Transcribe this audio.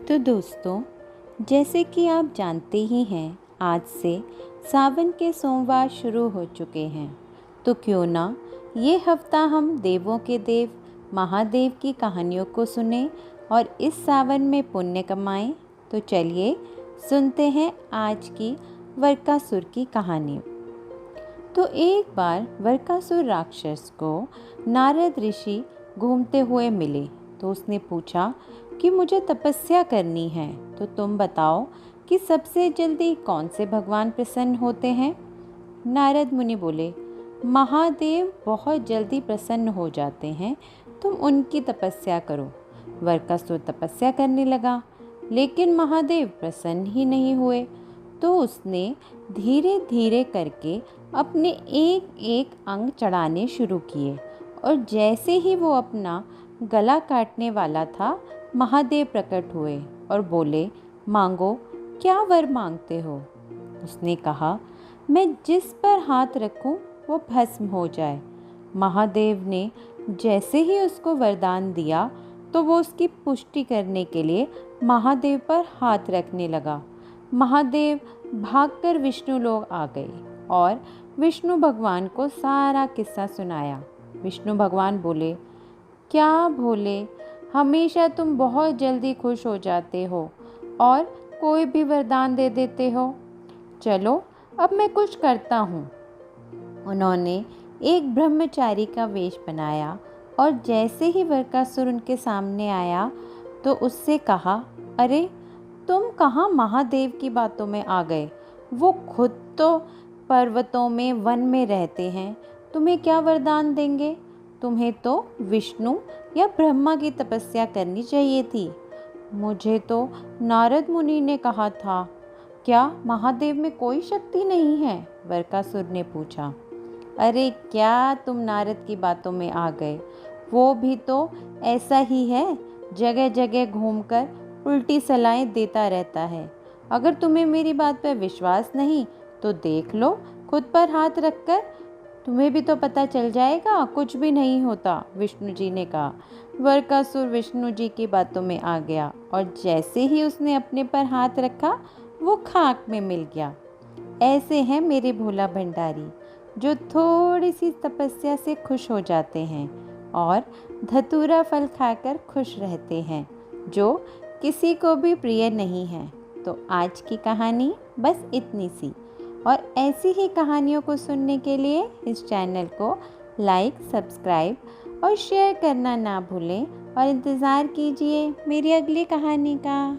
तो दोस्तों, जैसे कि आप जानते ही हैं, आज से सावन के सोमवार शुरू हो चुके हैं। तो क्यों ना ये हफ्ता हम देवों के देव महादेव की कहानियों को सुने और इस सावन में पुण्य कमाएं। तो चलिए सुनते हैं आज की वरकासुर की कहानी। तो एक बार वरकासुर राक्षस को नारद ऋषि घूमते हुए मिले। तो उसने पूछा कि मुझे तपस्या करनी है, तो तुम बताओ कि सबसे जल्दी कौन से भगवान प्रसन्न होते हैं। नारद मुनि बोले, महादेव बहुत जल्दी प्रसन्न हो जाते हैं, तुम उनकी तपस्या करो। वरकासुर तपस्या करने लगा, लेकिन महादेव प्रसन्न ही नहीं हुए। तो उसने धीरे धीरे करके अपने एक एक अंग चढ़ाने शुरू किए, और जैसे ही वो अपना गला काटने वाला था, महादेव प्रकट हुए और बोले, मांगो, क्या वर मांगते हो। उसने कहा, मैं जिस पर हाथ रखूं वो भस्म हो जाए। महादेव ने जैसे ही उसको वरदान दिया, तो वो उसकी पुष्टि करने के लिए महादेव पर हाथ रखने लगा। महादेव भागकर विष्णु लोक आ गए और विष्णु भगवान को सारा किस्सा सुनाया। विष्णु भगवान बोले, क्या भोले, हमेशा तुम बहुत जल्दी खुश हो जाते हो और कोई भी वरदान दे देते हो। चलो अब मैं कुछ करता हूँ। उन्होंने एक ब्रह्मचारी का वेश बनाया और जैसे ही वरकासुर उनके सामने आया, तो उससे कहा, अरे तुम कहाँ महादेव की बातों में आ गए। वो खुद तो पर्वतों में वन में रहते हैं, तुम्हें क्या वरदान देंगे। तुम्हें तो विष्णु या ब्रह्मा की तपस्या करनी चाहिए थी। मुझे तो नारद मुनि ने कहा था। क्या महादेव में कोई शक्ति नहीं है? वरकासुर ने पूछा। अरे क्या तुम नारद की बातों में आ गए, वो भी तो ऐसा ही है, जगह जगह घूमकर उल्टी सलाहें देता रहता है। अगर तुम्हें मेरी बात पर विश्वास नहीं तो देख लो, खुद पर हाथ रखकर, तुम्हें भी तो पता चल जाएगा कुछ भी नहीं होता। विष्णु जी ने कहा। वरकासुर विष्णु जी की बातों में आ गया और जैसे ही उसने अपने पर हाथ रखा, वो खाक में मिल गया। ऐसे हैं मेरे भोला भंडारी, जो थोड़ी सी तपस्या से खुश हो जाते हैं और धतूरा फल खाकर खुश रहते हैं, जो किसी को भी प्रिय नहीं है। तो आज की कहानी बस इतनी सी, और ऐसी ही कहानियों को सुनने के लिए इस चैनल को लाइक, सब्सक्राइब और शेयर करना ना भूलें, और इंतज़ार कीजिए मेरी अगली कहानी का।